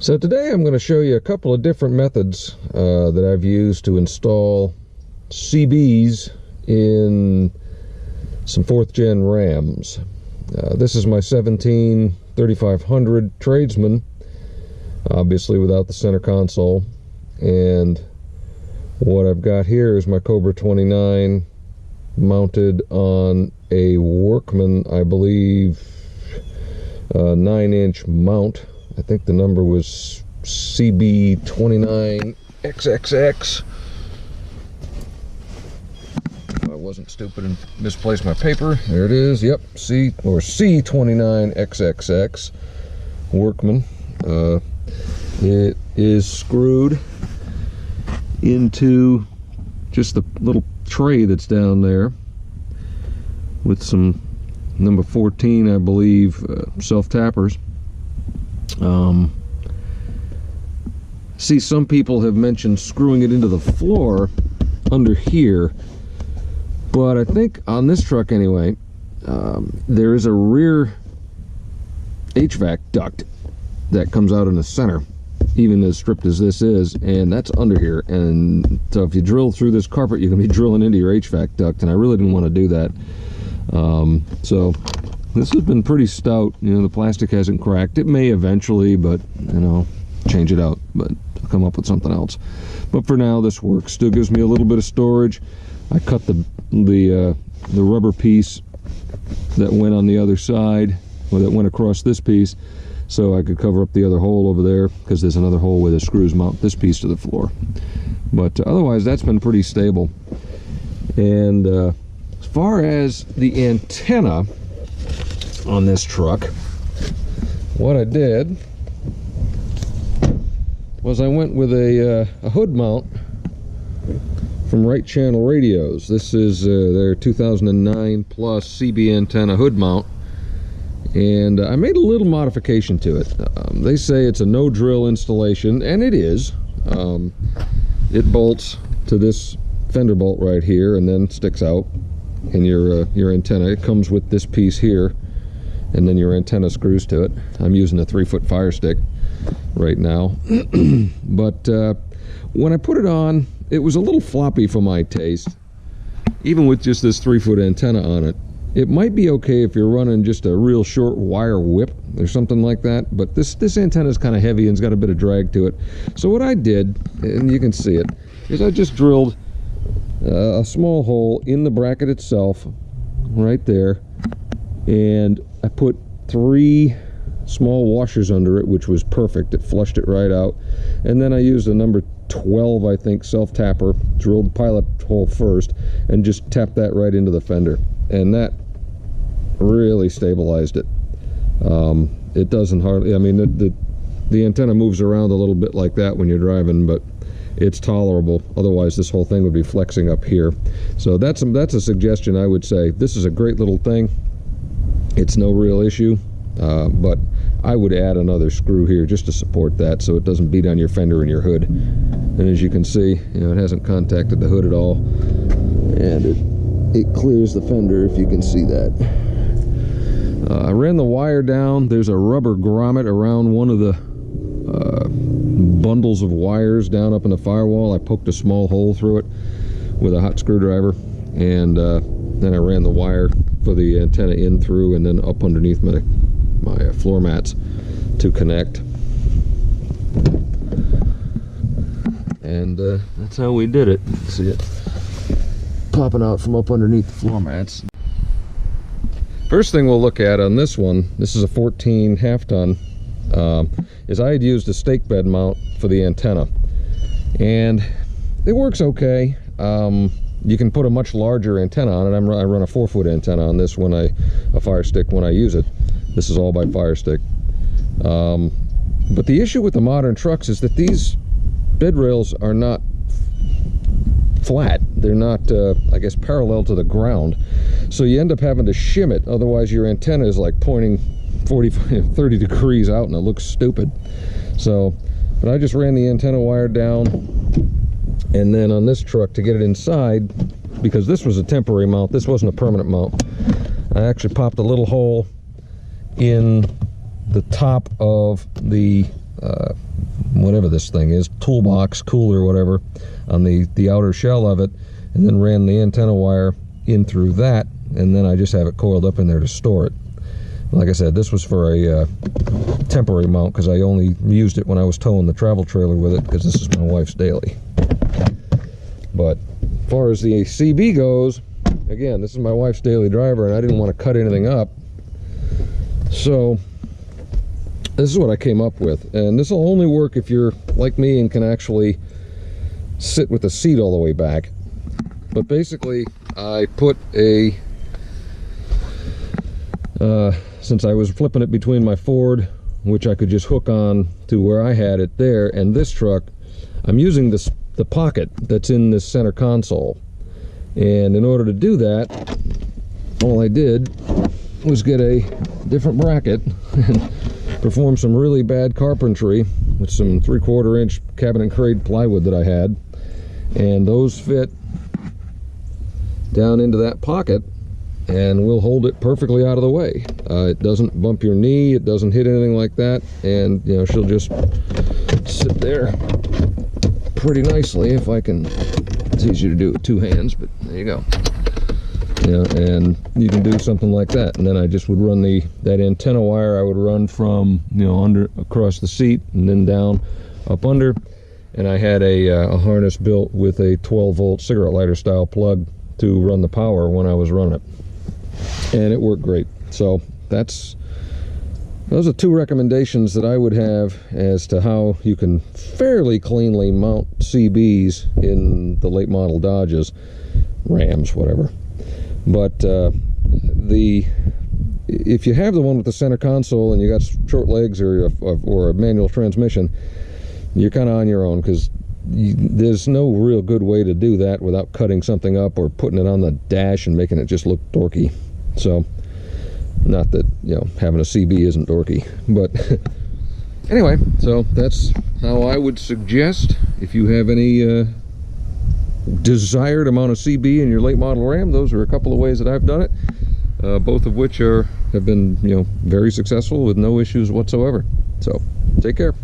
So today I'm going to show you a couple of different methods that I've used to install CBs in some 4th gen Rams. This is my 17 3500 Tradesman, obviously without the center console, and what I've got here is my Cobra 29 mounted on a Workman, I believe, 9-inch mount. I think the number was CB29XXX. If I wasn't stupid and misplaced my paper, there it is. Yep, C29XXX Workman. It is screwed into just the little tray that's down there with some number 14, I believe, self-tappers. See, some people have mentioned screwing it into the floor under here, but I think on this truck anyway, there is a rear HVAC duct that comes out in the center, even as stripped as this is, and that's under here. And so if you drill through this carpet, you can be drilling into your HVAC duct, and I really didn't want to do that. So this has been pretty stout. You know, the plastic hasn't cracked. It may eventually, but you know, change it out, but I'll come up with something else. But for now, this works. Still gives me a little bit of storage. I cut the rubber piece that went on the other side, or that went across this piece, so I could cover up the other hole over there, because there's another hole where the screws mount this piece to the floor. But otherwise, that's been pretty stable. And as far as the antenna on this truck, what I did was I went with a hood mount from Right Channel Radios. This is their 2009 plus CB antenna hood mount, and I made a little modification to it. They say it's a no drill installation, and it is. It bolts to this fender bolt right here and then sticks out in your antenna. It comes with this piece here, and then your antenna screws to it. I'm using a 3-foot fire stick right now. But when I put it on, it was a little floppy for my taste, even with just this 3-foot antenna on it. It might be okay if you're running just a real short wire whip or something like that, but this antenna is kind of heavy and it's got a bit of drag to it. So what I did, and you can see it, is I just drilled a small hole in the bracket itself right there, and I put 3 small washers under it, which was perfect. It flushed it right out. And then I used a number 12, I think, self-tapper, drilled the pilot hole first, and just tapped that right into the fender. And that really stabilized it. It doesn't hardly, I mean, the antenna moves around a little bit like that when you're driving, but it's tolerable. Otherwise, this whole thing would be flexing up here. So that's a suggestion I would say. This is a great little thing. It's no real issue, but I would add another screw here just to support that, so it doesn't beat on your fender and your hood. And as you can see, you know, it hasn't contacted the hood at all, and it clears the fender, if you can see that. I ran the wire down. There's a rubber grommet around one of the bundles of wires down up in the firewall. I poked a small hole through it with a hot screwdriver, and then I ran the wire for the antenna in through and then up underneath my floor mats to connect. And that's how we did it. See it popping out from up underneath the floor mats. First thing we'll look at on this one, this is a 14 half-ton, is I had used a stake bed mount for the antenna, and it works okay. You can put a much larger antenna on it. I run a 4-foot antenna on this a fire stick when I use it. This is all by fire stick. But the issue with the modern trucks is that these bed rails are not flat. They're not, I guess, parallel to the ground. So you end up having to shim it. Otherwise, your antenna is like pointing 30 degrees out, and it looks stupid. So, but I just ran the antenna wire down, and then on this truck, to get it inside, because this was a temporary mount, this wasn't a permanent mount, I actually popped a little hole in the top of the whatever this thing is, toolbox, cooler, whatever, on the outer shell of it, and then ran the antenna wire in through that, and then I just have it coiled up in there to store it. Like I said, this was for a temporary mount because I only used it when I was towing the travel trailer with it, because this is my wife's daily. But as far as the CB goes, again, this is my wife's daily driver, and I didn't want to cut anything up. So this is what I came up with, and this will only work if you're like me and can actually sit with the seat all the way back. But basically, I put a since I was flipping it between my Ford, which I could just hook on to where I had it there, and this truck, I'm using the pocket that's in this center console. And in order to do that, all I did was get a different bracket and perform some really bad carpentry with some 3/4 inch cabinet grade plywood that I had, and those fit down into that pocket and will hold it perfectly out of the way. It doesn't bump your knee, it doesn't hit anything like that, and you know, she'll just sit there pretty nicely. If I can, it's easier to do it with two hands, but there you go. Yeah, and you can do something like that. And then I just would run that antenna wire, I would run from, you know, under across the seat and then down up under, and I had a harness built with a 12-volt cigarette lighter style plug to run the power when I was running it, and it worked great. So those are two recommendations that I would have as to how you can fairly cleanly mount CBs in the late model Dodges, Rams, whatever. But if you have the one with the center console and you got short legs or a manual transmission, you're kind of on your own, because there's no real good way to do that without cutting something up or putting it on the dash and making it just look dorky. So, not that, you know, having a CB isn't dorky, but anyway, so that's how I would suggest, if you have any desired amount of CB in your late model Ram, those are a couple of ways that I've done it, both of which have been, you know, very successful with no issues whatsoever. So take care.